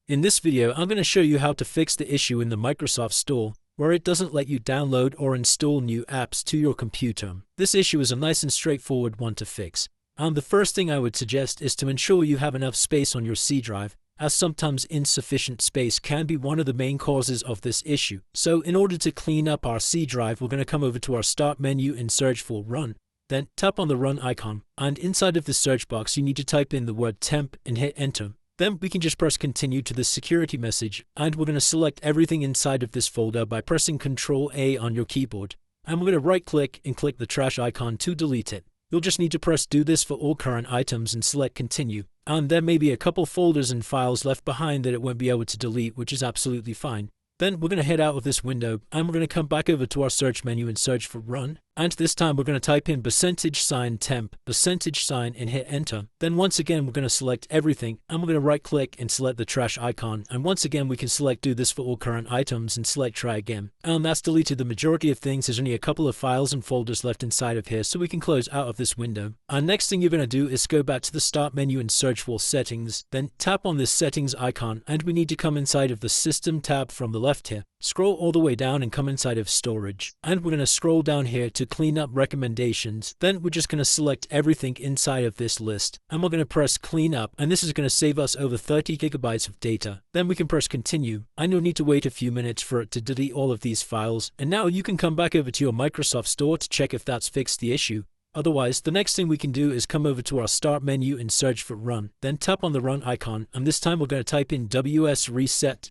In this video, I'm going to show you how to fix the issue in the Microsoft Store where it doesn't let you download or install new apps to your computer. This issue is a nice and straightforward one to fix. The first thing I would suggest is to ensure you have enough space on your C drive, as sometimes insufficient space can be one of the main causes of this issue. So in order to clean up our C drive, we're going to come over to our Start menu and search for Run. Then tap on the Run icon, and inside of the search box you need to type in the word temp and hit enter. Then we can just press continue to the security message, and we're going to select everything inside of this folder by pressing Ctrl A on your keyboard. And we're going to right click and click the trash icon to delete it. You'll just need to press do this for all current items and select continue. And there may be a couple folders and files left behind that it won't be able to delete, which is absolutely fine. Then we're going to head out of this window and we're going to come back over to our search menu and search for Run. And this time we're going to type in %temp, %, and hit enter. Then once again we're going to select everything and we're going to right click and select the trash icon. And once again we can select do this for all current items and select try again. And that's deleted the majority of things. There's only a couple of files and folders left inside of here, so we can close out of this window. And next thing you're going to do is go back to the Start menu and search for Settings. Then tap on this Settings icon and we need to come inside of the System tab from the left here. Scroll all the way down and come inside of Storage. And we're going to scroll down here to clean up recommendations. Then we're just going to select everything inside of this list. And we're going to press clean up, and this is going to save us over 30 gigabytes of data. Then we can press continue, and you'll need to wait a few minutes for it to delete all of these files. And now you can come back over to your Microsoft Store to check if that's fixed the issue. Otherwise, the next thing we can do is come over to our Start menu and search for Run. Then tap on the Run icon, and this time we're going to type in wsreset.exe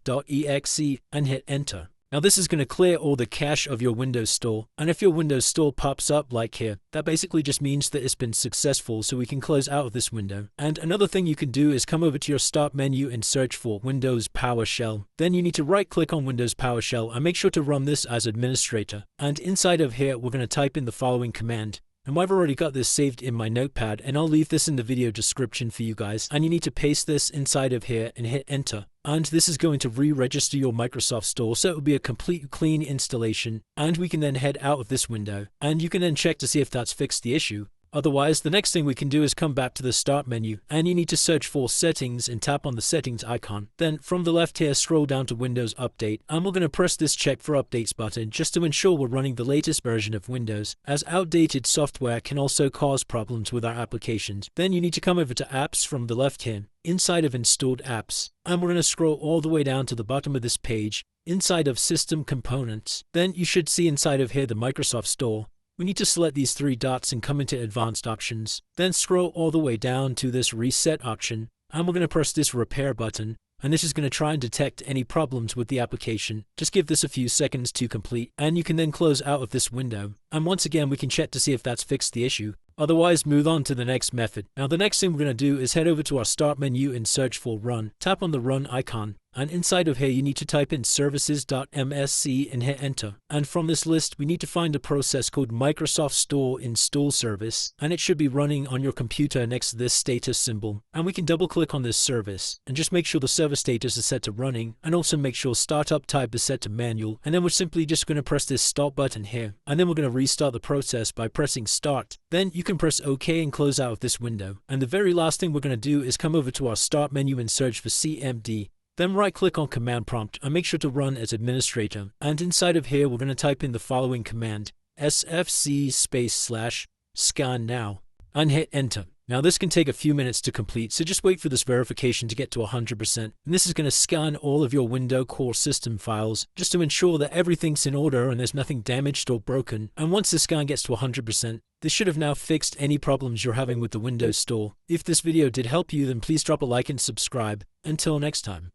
and hit enter. Now this is going to clear all the cache of your Windows Store, and if your Windows Store pops up like here, that basically just means that it's been successful, so we can close out of this window. And another thing you can do is come over to your Start menu and search for Windows PowerShell. Then you need to right click on Windows PowerShell and make sure to run this as administrator. And inside of here we're going to type in the following command. And I've already got this saved in my notepad, and I'll leave this in the video description for you guys. And you need to paste this inside of here and hit enter. And this is going to re-register your Microsoft Store, so it will be a complete clean installation. And we can then head out of this window, and you can then check to see if that's fixed the issue. Otherwise, the next thing we can do is come back to the Start menu, and you need to search for Settings and tap on the Settings icon. Then from the left here, scroll down to Windows Update, and we're going to press this Check for Updates button just to ensure we're running the latest version of Windows, as outdated software can also cause problems with our applications. Then you need to come over to Apps from the left here, inside of Installed Apps, and we're going to scroll all the way down to the bottom of this page, inside of System Components. Then you should see inside of here the Microsoft Store. We need to select these three dots and come into Advanced Options. Then scroll all the way down to this Reset option, and we're going to press this Repair button, and this is going to try and detect any problems with the application. Just give this a few seconds to complete, and you can then close out of this window. And once again we can check to see if that's fixed the issue. Otherwise, move on to the next method. Now the next thing we're going to do is head over to our Start menu and search for Run. Tap on the Run icon, and inside of here you need to type in services.msc and hit enter. And from this list we need to find a process called Microsoft Store Install Service, and it should be running on your computer next to this status symbol. And we can double click on this service and just make sure the server status is set to running, and also make sure startup type is set to manual. And then we're simply just going to press this Stop button here, and then we're going to restart the process by pressing Start. Then you can press OK and close out of this window. And the very last thing we're going to do is come over to our Start menu and search for CMD. Then right click on Command Prompt and make sure to run as administrator. And inside of here we're going to type in the following command, sfc/scan now, and hit enter. Now this can take a few minutes to complete, so just wait for this verification to get to 100%. And this is going to scan all of your Windows core system files just to ensure that everything's in order and there's nothing damaged or broken. And once the scan gets to 100%, this should have now fixed any problems you're having with the Windows Store. If this video did help you, then please drop a like and subscribe. Until next time.